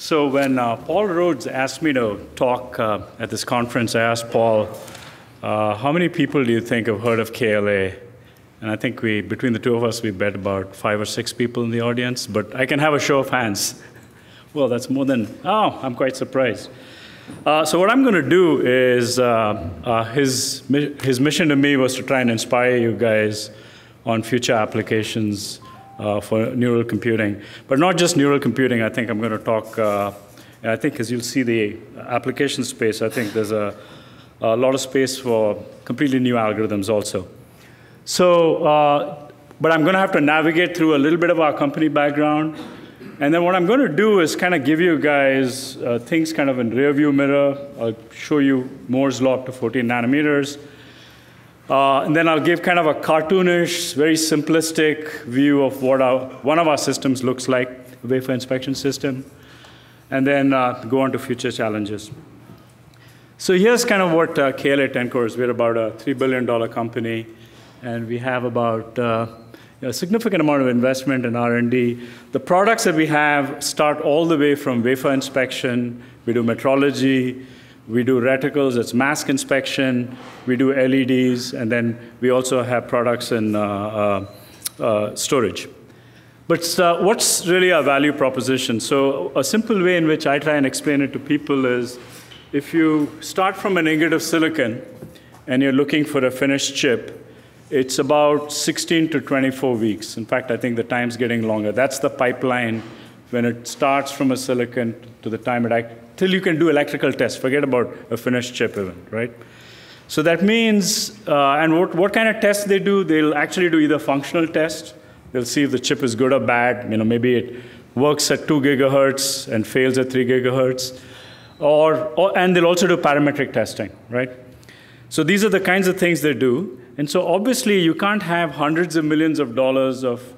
So when Paul Rhodes asked me to talk at this conference, I asked Paul, how many people do you think have heard of KLA? And I think between the two of us, we bet about 5 or 6 people in the audience, but I can have a show of hands. Well, that's more than, I'm quite surprised. So what I'm going to do is, his mission to me was to try and inspire you guys on future applications for neural computing. But not just neural computing, I think I'm going to talk, I think as you'll see the application space, I think there's a lot of space for completely new algorithms also. So, but I'm going to have to navigate through a little bit of our company background. And then what I'm going to do is kind of give you guys things kind of in rear view mirror. I'll show you Moore's law up to 14 nanometers. And then I'll give kind of a cartoonish, very simplistic view of what one of our systems looks like, a wafer inspection system, and then go on to future challenges. So here's kind of what KLA Tencor is. We're about a $3 billion company, and we have about a significant amount of investment in R&D. The products that we have start all the way from wafer inspection. We do metrology. We do reticles, it's mask inspection, we do LEDs, and then we also have products in storage. But what's really our value proposition? So a simple way in which I try and explain it to people is, if you start from an ingot of silicon and you're looking for a finished chip, it's about 16 to 24 weeks. In fact, I think the time's getting longer. That's the pipeline when it starts from a silicon to the time till you can do electrical tests. Forget about a finished chip even, right? So that means, and what kind of tests they do? They'll actually do either functional tests. They'll see if the chip is good or bad. Maybe it works at 2 gigahertz and fails at 3 gigahertz. And they'll also do parametric testing, right? So these are the kinds of things they do. And so obviously, you can't have hundreds of millions of dollars of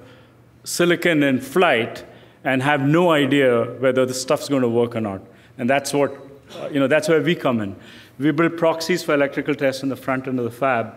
silicon in flight and have no idea whether the stuff's going to work or not. And that's what, that's where we come in. We build proxies for electrical tests in the front end of the fab.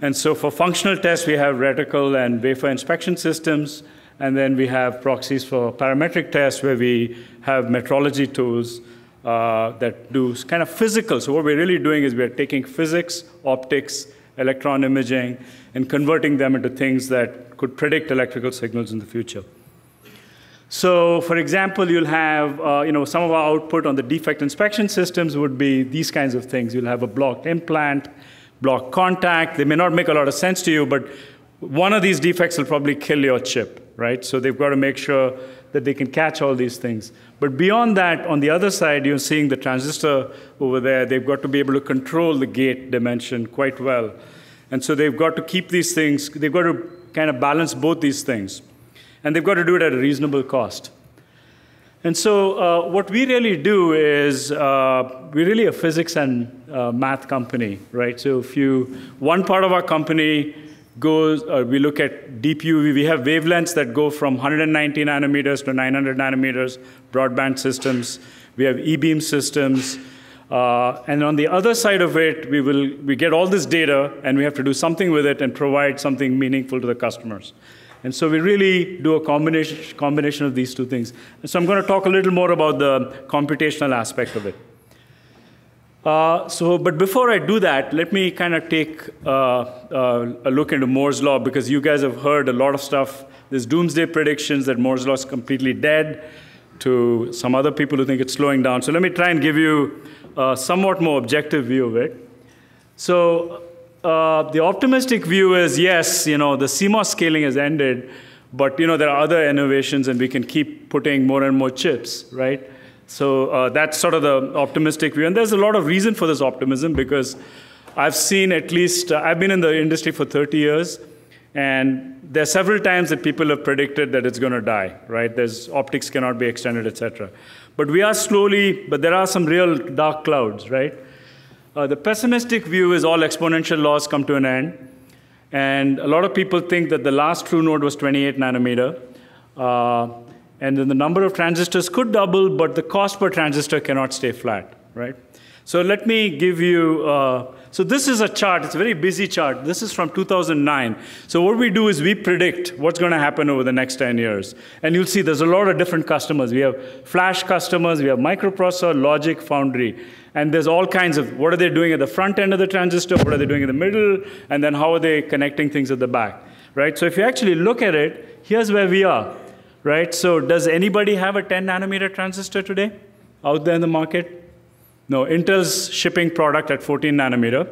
And so for functional tests, we have reticle and wafer inspection systems. And then we have proxies for parametric tests, where we have metrology tools that do kind of physical. So what we're really doing is we're taking physics, optics, electron imaging, and converting them into things that could predict electrical signals in the future. So, for example, you'll have, some of our output on the defect inspection systems would be these kinds of things. You'll have a blocked implant, blocked contact. They may not make a lot of sense to you, but one of these defects will probably kill your chip, right? So they've got to make sure that they can catch all these things. But beyond that, on the other side, you're seeing the transistor over there. They've got to be able to control the gate dimension quite well. And so they've got to keep these things, they've got to kind of balance both these things. And they've got to do it at a reasonable cost. And so what we really do is, we're really a physics and math company, right? So one part of our company goes, we look at deep UV. We have wavelengths that go from 190 nanometers to 900 nanometers, broadband systems. We have E-beam systems. And on the other side of it, we get all this data, and we have to do something with it and provide something meaningful to the customers. And so we really do a combination of these two things. And so I'm going to talk a little more about the computational aspect of it. But before I do that, let me kind of take a look into Moore's law, because you guys have heard a lot of stuff. There's doomsday predictions that Moore's law is completely dead, to some other people who think it's slowing down. So let me try and give you a somewhat more objective view of it. So the optimistic view is, yes, the CMOS scaling has ended, but there are other innovations, and we can keep putting more and more chips, right? So that's sort of the optimistic view. And there's a lot of reason for this optimism, because I've seen at least, I've been in the industry for 30 years, and there are several times that people have predicted that it's going to die, right? Optics cannot be extended, et cetera. But there are some real dark clouds, right? The pessimistic view is all exponential laws come to an end. And a lot of people think that the last true node was 28 nanometer. And then the number of transistors could double, but the cost per transistor cannot stay flat, right? So let me give you, so this is a chart. It's a very busy chart. This is from 2009. So what we do is we predict what's going to happen over the next 10 years. And you'll see there's a lot of different customers. We have flash customers. We have microprocessor, logic, foundry. And there's all kinds of, what are they doing at the front end of the transistor? What are they doing in the middle? And then how are they connecting things at the back? Right? So if you actually look at it, here's where we are. Right? So does anybody have a 10 nanometer transistor today out there in the market? No, Intel's shipping product at 14 nanometer.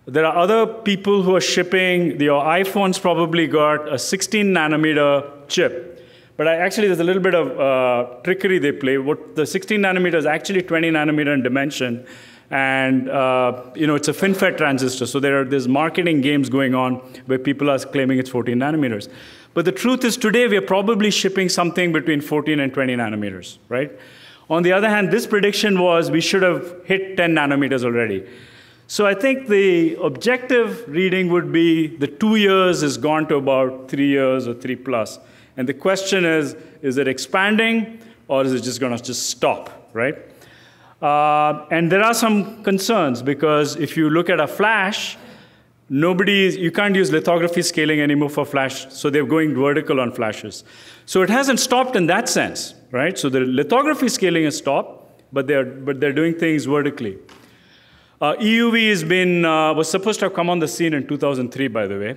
There are other people who are shipping, your iPhone's probably got a 16 nanometer chip. But actually, there's a little bit of trickery they play. What the 16 nanometer is actually 20 nanometer in dimension. And it's a FinFET transistor. So there's marketing games going on where people are claiming it's 14 nanometers. But the truth is today, we are probably shipping something between 14 and 20 nanometers, right? On the other hand, this prediction was we should have hit 10 nanometers already. So I think the objective reading would be the 2 years has gone to about 3 years or 3 plus. And the question is it expanding or is it just going to just stop, right? And there are some concerns because if you look at a flash, you can't use lithography scaling anymore for flash, so they're going vertical on flashes. So it hasn't stopped in that sense, right? So the lithography scaling has stopped, but they're doing things vertically. EUV was supposed to have come on the scene in 2003, by the way.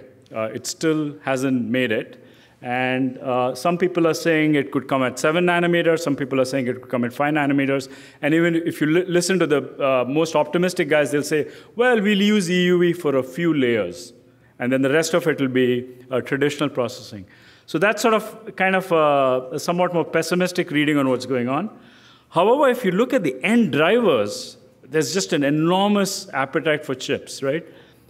It still hasn't made it. And some people are saying it could come at 7 nanometers. Some people are saying it could come at 5 nanometers. And even if you listen to the most optimistic guys, they'll say, well, we'll use EUV for a few layers. And then the rest of it will be traditional processing. So that's sort of kind of a somewhat more pessimistic reading on what's going on. However, if you look at the end drivers, there's just an enormous appetite for chips, right?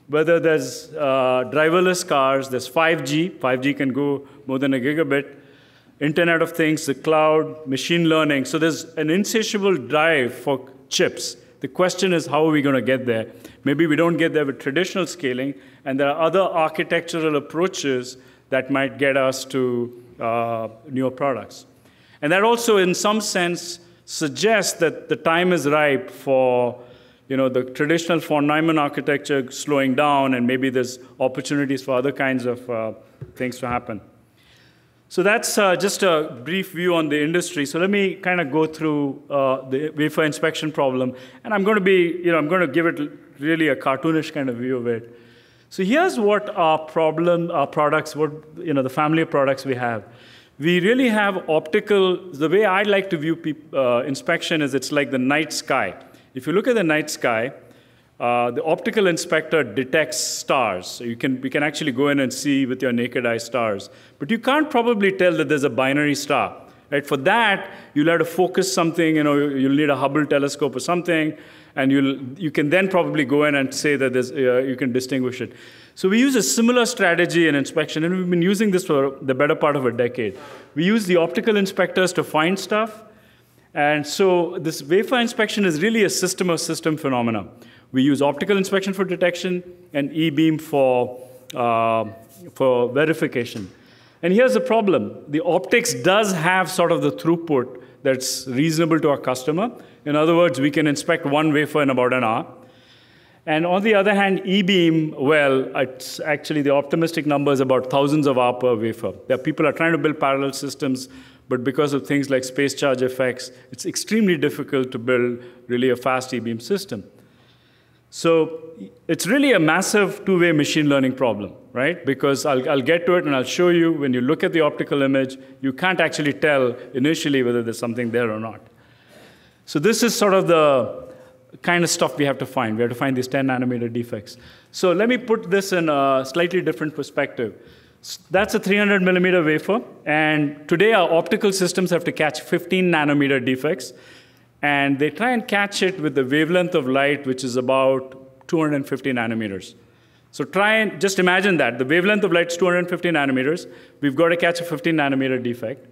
Whether there's driverless cars, there's 5G. 5G can go more than a gigabit. Internet of Things, the cloud, machine learning. So there's an insatiable drive for chips. The question is, how are we going to get there? Maybe we don't get there with traditional scaling, and there are other architectural approaches that might get us to newer products. And that also, in some sense, suggests that the time is ripe for the traditional von Neumann architecture slowing down, and maybe there's opportunities for other kinds of things to happen. So that's just a brief view on the industry. So let me kind of go through the wafer inspection problem. And I'm going to give it really a cartoonish kind of view of it. So here's what our products, the family of products we have. We really have optical. The way I like to view inspection is it's like the night sky. If you look at the night sky, the optical inspector detects stars. So we can actually go in and see with your naked eye stars. But you can't probably tell that there's a binary star. Right? For that, you'll have to focus something. You'll need a Hubble telescope or something. And you can then probably go in and say that you can distinguish it. So we use a similar strategy in inspection. And we've been using this for the better part of a decade. We use the optical inspectors to find stuff. And so this wafer inspection is really a system-of-system phenomenon. We use optical inspection for detection and E-beam for verification. And here's the problem. The optics does have sort of the throughput that's reasonable to our customer. In other words, we can inspect one wafer in about an hour. And on the other hand, E-beam, well, it's actually the optimistic number is about thousands of hours per wafer. People are trying to build parallel systems, but because of things like space charge effects, it's extremely difficult to build really a fast E-beam system. So it's really a massive two-way machine learning problem, right? Because I'll get to it and I'll show you when you look at the optical image, you can't actually tell initially whether there's something there or not. So this is sort of the kind of stuff we have to find. We have to find these 10 nanometer defects. So let me put this in a slightly different perspective. That's a 300 millimeter wafer. And today our optical systems have to catch 15 nanometer defects. And they try and catch it with the wavelength of light, which is about 250 nanometers. So try and just imagine that. The wavelength of light is 250 nanometers. We've got to catch a 15 nanometer defect.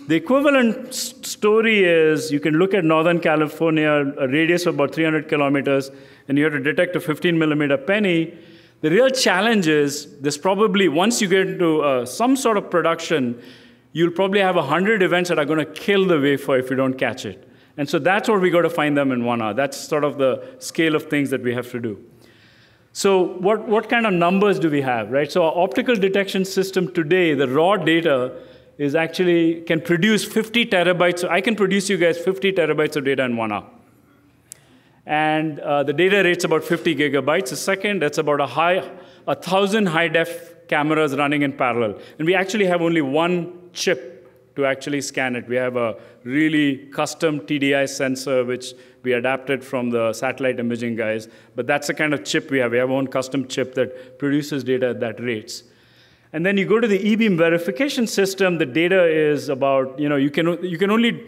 The equivalent story is you can look at Northern California, a radius of about 300 kilometers, and you have to detect a 15 millimeter penny. The real challenge is there's probably, once you get into some sort of production, you'll probably have 100 events that are going to kill the wafer if you don't catch it. And so that's what we got to find them in 1 hour. That's sort of the scale of things that we have to do. So what kind of numbers do we have, right? So our optical detection system today, the raw data is actually can produce 50 terabytes. So I can produce you guys 50 terabytes of data in 1 hour. And the data rate's about 50 gigabytes a second. That's about 1,000 high-def cameras running in parallel. And we actually have only one chip to actually scan it. We have a really custom TDI sensor, which we adapted from the satellite imaging guys. But that's the kind of chip we have. We have our own custom chip that produces data at that rates. And then you go to the E-beam verification system, the data is about, you can only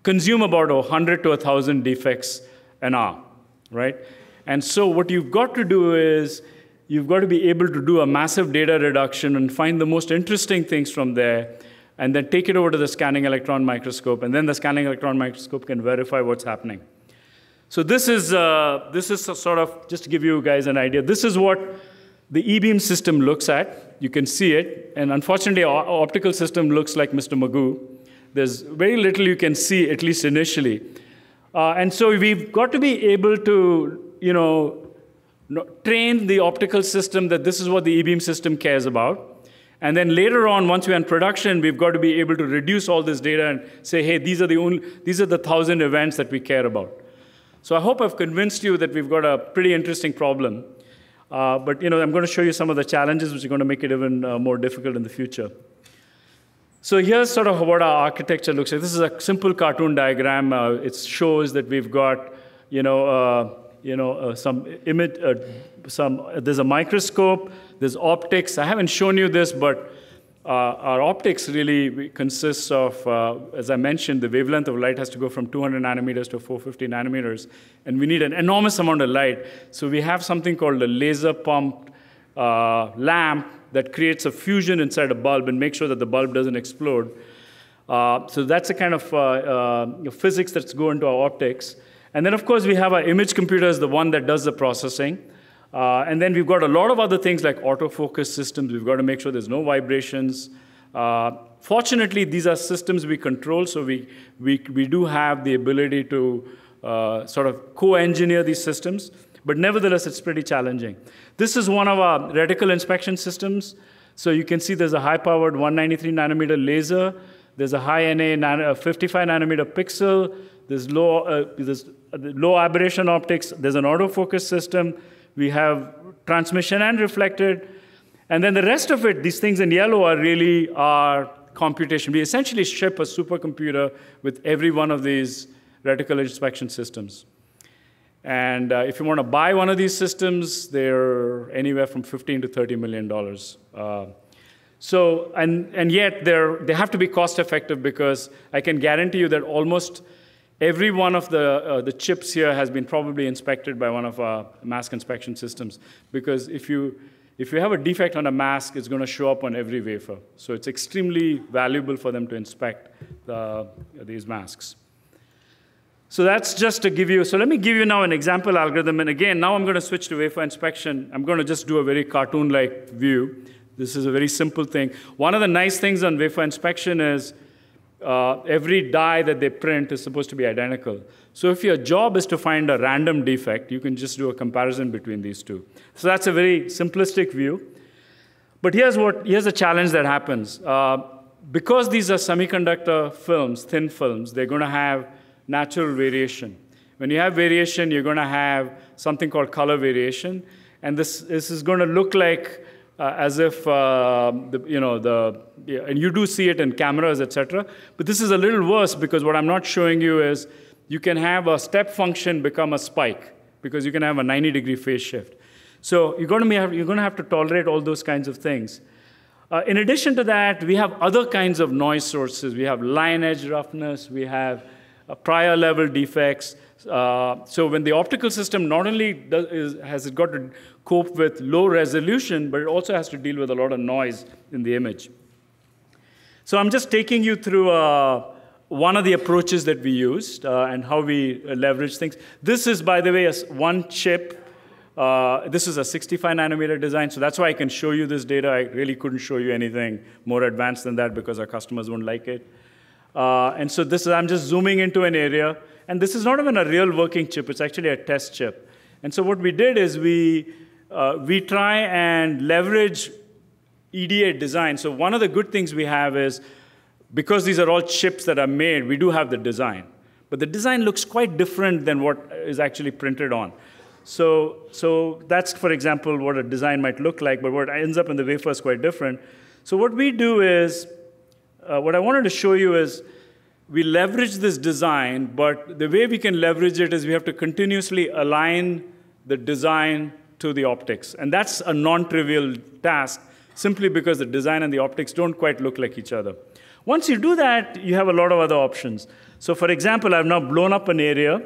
consume about 100 to 1,000 defects an hour, right? And so what you've got to do is you've got to be able to do a massive data reduction and find the most interesting things from there, and then take it over to the scanning electron microscope, and then the scanning electron microscope can verify what's happening. So this is sort of, just to give you guys an idea, this is what the E-beam system looks at. You can see it, and unfortunately, our optical system looks like Mr. Magoo. There's very little you can see, at least initially. And so we've got to be able to, train the optical system that this is what the E-beam system cares about. And then later on, once we're in production, we've got to be able to reduce all this data and say, hey, these are the 1,000 events that we care about. So I hope I've convinced you that we've got a pretty interesting problem. But I'm going to show you some of the challenges which are going to make it even more difficult in the future. So here's sort of what our architecture looks like. This is a simple cartoon diagram. It shows that we've got, some image, there's a microscope, there's optics. I haven't shown you this, but our optics really consists of, as I mentioned, the wavelength of light has to go from 200 nanometers to 450 nanometers, and we need an enormous amount of light. So we have something called a laser-pumped lamp that creates a fusion inside a bulb and makes sure that the bulb doesn't explode. So that's the kind of physics that's go into our optics. And then, of course, we have our image computer as the one that does the processing. And then we've got a lot of other things like autofocus systems. We've got to make sure there's no vibrations. Fortunately, these are systems we control, so we do have the ability to sort of co-engineer these systems. But nevertheless, it's pretty challenging. This is one of our reticle inspection systems. So you can see there's a high-powered 193 nanometer laser. There's a high NA 55 nanometer pixel. There's low aberration optics. There's an autofocus system. We have transmission and reflected. And then the rest of it, these things in yellow are really our computation. We essentially ship a supercomputer with every one of these reticle inspection systems. And if you want to buy one of these systems, they're anywhere from $15 to $30 million. And yet they have to be cost effective, because I can guarantee you that almost every one of the chips here has been probably inspected by one of our mask inspection systems. Because if you have a defect on a mask, it's going to show up on every wafer. So it's extremely valuable for them to inspect these masks. So that's just to give you, so let me give you now an example algorithm. And again, now I'm going to switch to wafer inspection. I'm going to just do a very cartoon-like view. This is a very simple thing. One of the nice things on wafer inspection is every die that they print is supposed to be identical. So if your job is to find a random defect, you can just do a comparison between these two. So that's a very simplistic view. But here's a challenge that happens. Because these are semiconductor films, thin films, they're going to have natural variation. When you have variation, you're going to have something called color variation. And this is going to look like as if, and you do see it in cameras, et cetera. But this is a little worse, because what I'm not showing you is you can have a step function become a spike, because you can have a 90-degree phase shift. So you're going to have to tolerate all those kinds of things. In addition to that, we have other kinds of noise sources. We have line edge roughness. We have prior level defects. So when the optical system not only has it got to cope with low resolution, but it also has to deal with a lot of noise in the image. So I'm just taking you through one of the approaches that we used and how we leverage things. This is, by the way, one chip. This is a 65 nanometer design, so that's why I can show you this data. I really couldn't show you anything more advanced than that, because our customers won't like it. And so I'm just zooming into an area. And this is not even a real working chip. It's actually a test chip. And so what we did is we try and leverage EDA design. So one of the good things we have is, because these are all chips that are made, we do have the design. But the design looks quite different than what is actually printed on. So that's, for example, what a design might look like, but what ends up in the wafer is quite different. So what we do is, what I wanted to show you is, we leverage this design, but the way we can leverage it is we have to continuously align the design to the optics. And that's a non-trivial task, simply because the design and the optics don't quite look like each other. Once you do that, you have a lot of other options. So for example, I've now blown up an area.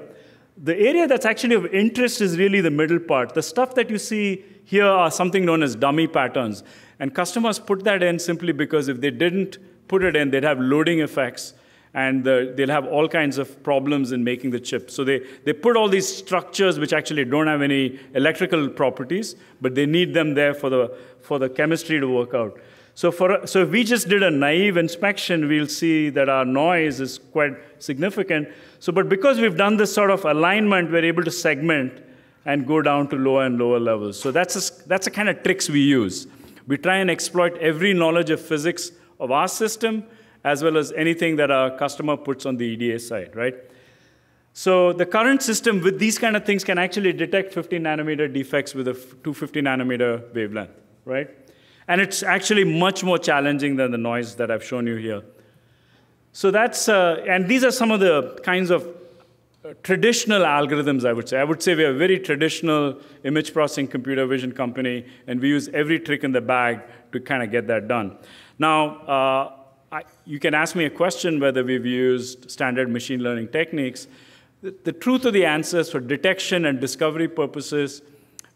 The area that's actually of interest is really the middle part. The stuff that you see here are something known as dummy patterns. And customers put that in simply because if they didn't put it in, they'd have loading effects, and they'll have all kinds of problems in making the chip. So they put all these structures which actually don't have any electrical properties, but they need them there for the chemistry to work out. So if we just did a naive inspection, we'll see that our noise is quite significant. But because we've done this sort of alignment, we're able to segment and go down to lower and lower levels. So that's the kind of tricks we use. We try and exploit every knowledge of physics of our system, as well as anything that our customer puts on the EDA side, right? So the current system with these kind of things can actually detect 50 nanometer defects with a 250 nanometer wavelength, right? And it's actually much more challenging than the noise that I've shown you here. So and these are some of the kinds of traditional algorithms, I would say. I would say we are a very traditional image processing computer vision company, and we use every trick in the bag to kind of get that done. Now, you can ask me a question whether we've used standard machine learning techniques. The truth of the answer is, for detection and discovery purposes,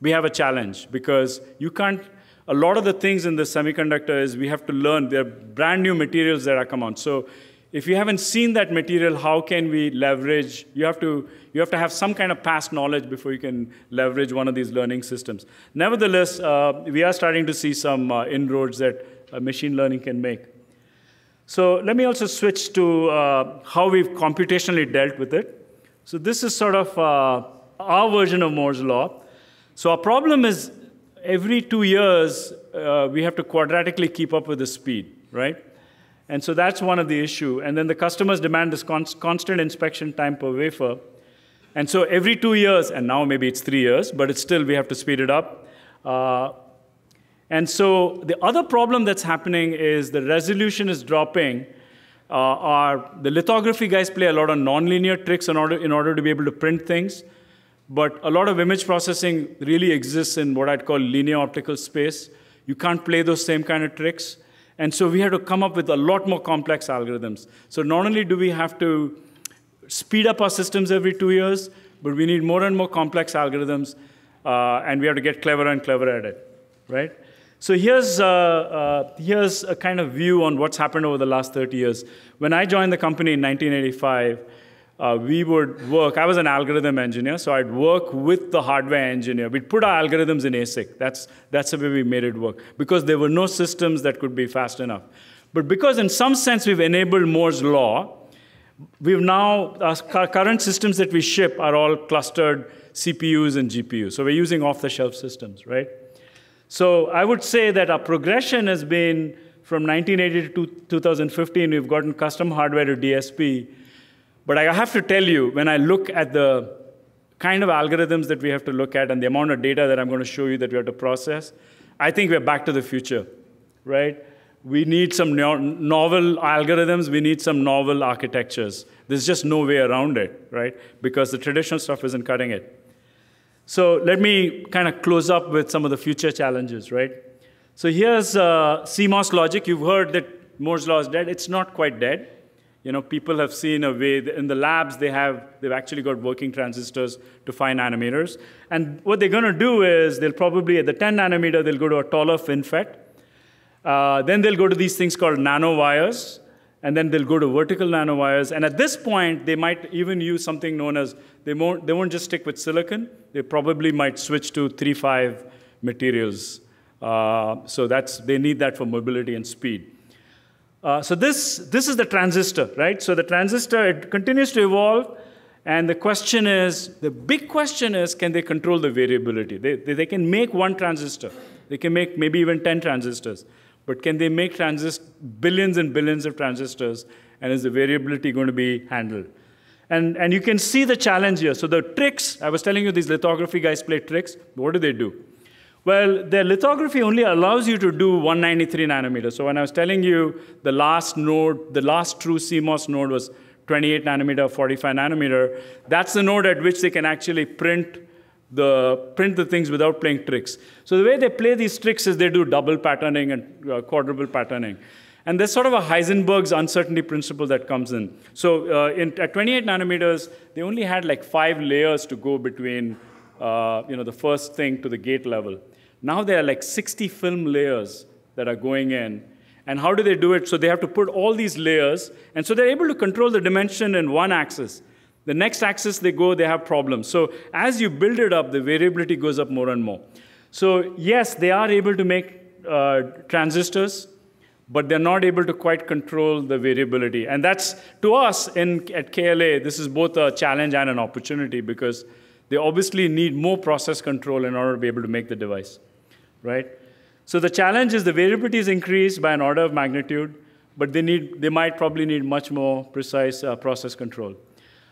we have a challenge, because you can't. A lot of the things in the semiconductor is we have to learn. There are brand new materials that are come on. So if you haven't seen that material, how can we leverage? You have to have some kind of past knowledge before you can leverage one of these learning systems. Nevertheless, we are starting to see some inroads that machine learning can make. So let me also switch to how we've computationally dealt with it. So this is sort of our version of Moore's law. So our problem is, every 2 years, we have to quadratically keep up with the speed, right? And so that's one of the issue. And then the customers demand this constant inspection time per wafer. And so every 2 years, and now maybe it's 3 years, but it's still, we have to speed it up. And so the other problem that's happening is the resolution is dropping. The lithography guys play a lot of nonlinear tricks in order to be able to print things. But a lot of image processing really exists in what I'd call linear optical space. You can't play those same kind of tricks. And so we have to come up with a lot more complex algorithms. So not only do we have to speed up our systems every 2 years, but we need more and more complex algorithms, and we have to get cleverer and cleverer at it, right? So here's a kind of view on what's happened over the last 30 years. When I joined the company in 1985, we would work. I was an algorithm engineer, so I'd work with the hardware engineer. We'd put our algorithms in ASIC. That's the way we made it work, because there were no systems that could be fast enough. But because in some sense we've enabled Moore's law, our current systems that we ship are all clustered CPUs and GPUs. So we're using off-the-shelf systems, right? So I would say that our progression has been from 1980 to 2015, we've gotten custom hardware to DSP. But I have to tell you, when I look at the kind of algorithms that we have to look at and the amount of data that I'm going to show you that we have to process, I think we're back to the future, right? We need some novel algorithms. We need some novel architectures. There's just no way around it, right? Because the traditional stuff isn't cutting it. So let me kind of close up with some of the future challenges, right? So here's CMOS logic. You've heard that Moore's law is dead. It's not quite dead. You know, people have seen a way, in the labs they've actually got working transistors to 5 nanometers. And what they're going to do is they'll probably, at the 10 nanometer, they'll go to a taller FinFET. Then they'll go to these things called nanowires. And then they'll go to vertical nanowires. And at this point, they might even use something known as, they won't just stick with silicon. They probably might switch to 3-5 materials. So they need that for mobility and speed. So this is the transistor, right? So the transistor, it continues to evolve. And the question is, the big question is, can they control the variability? They can make one transistor. They can make maybe even 10 transistors. But can they make billions and billions of transistors? And is the variability going to be handled? And you can see the challenge here. So the tricks, I was telling you these lithography guys play tricks. What do? Well, their lithography only allows you to do 193 nanometers. So when I was telling you the last node, the last true CMOS node was 28 nanometer, 45 nanometer, that's the node at which they can actually print the things without playing tricks. So the way they play these tricks is they do double patterning and quadruple patterning. And there's sort of a Heisenberg's uncertainty principle that comes in. So at 28 nanometers, they only had like 5 layers to go between the first thing to the gate level. Now there are like 60 film layers that are going in. And how do they do it? So they have to put all these layers. And so they're able to control the dimension in one axis. The next axis they go, they have problems. So as you build it up, the variability goes up more and more. So yes, they are able to make transistors, but they're not able to quite control the variability. And that's, to us at KLA, this is both a challenge and an opportunity because they obviously need more process control in order to be able to make the device, right? So the challenge is the variability is increased by an order of magnitude, but they might probably need much more precise process control.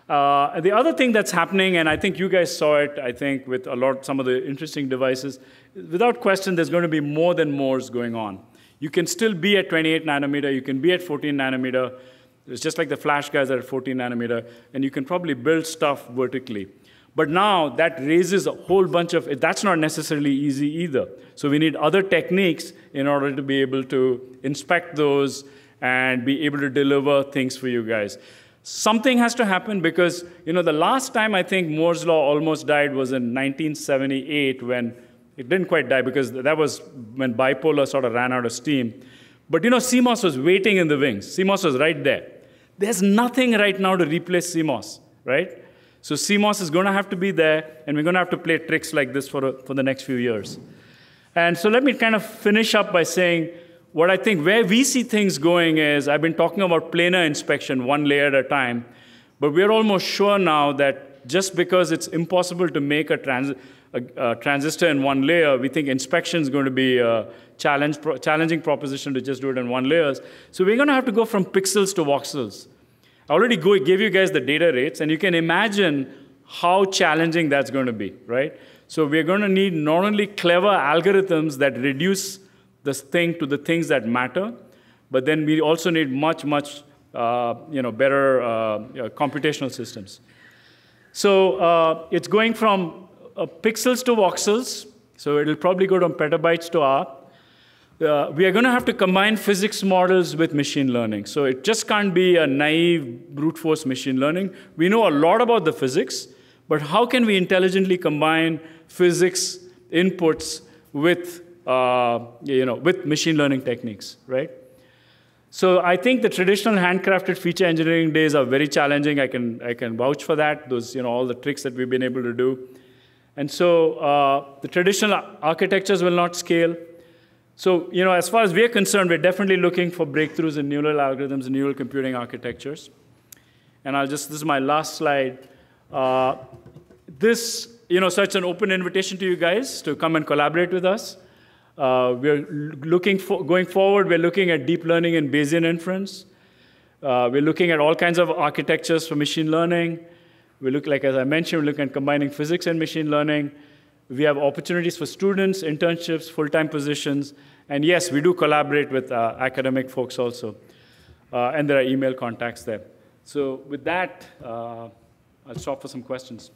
The other thing that's happening, and I think you guys saw it, I think, with some of the interesting devices, without question, there's going to be more than Moore's going on. You can still be at 28 nanometer, you can be at 14 nanometer. It's just like the flash guys are at 14 nanometer, and you can probably build stuff vertically. But now that raises a whole bunch of, that's not necessarily easy either. So we need other techniques in order to be able to inspect those and be able to deliver things for you guys. Something has to happen because, the last time I think Moore's law almost died was in 1978 when it didn't quite die because that was when bipolar sort of ran out of steam. But CMOS was waiting in the wings. CMOS was right there. There's nothing right now to replace CMOS, right? So CMOS is going to have to be there, and we're going to have to play tricks like this for the next few years. And so let me kind of finish up by saying what I think where we see things going is, I've been talking about planar inspection, one layer at a time, but we're almost sure now that just because it's impossible to make a transistor in one layer, we think inspection is going to be a challenging proposition to just do it in one layer. So we're going to have to go from pixels to voxels. I already gave you guys the data rates, and you can imagine how challenging that's going to be, right? So we're going to need not only clever algorithms that reduce this thing to the things that matter, but then we also need much, much better computational systems. So it's going from pixels to voxels. So it'll probably go from petabytes to hour. We are going to have to combine physics models with machine learning. So it just can't be a naive brute force machine learning. We know a lot about the physics, but how can we intelligently combine physics inputs with, with machine learning techniques, right? So I think the traditional handcrafted feature engineering days are very challenging. I can vouch for that. Those, all the tricks that we've been able to do. And so the traditional architectures will not scale. So, as far as we're concerned, we're definitely looking for breakthroughs in neural algorithms and neural computing architectures. And this is my last slide. So it's an open invitation to you guys to come and collaborate with us. Going forward, we're looking at deep learning and Bayesian inference. We're looking at all kinds of architectures for machine learning. As I mentioned, we're looking at combining physics and machine learning. We have opportunities for students, internships, full-time positions. And yes, we do collaborate with academic folks also. And there are email contacts there. So with that, I'll stop for some questions.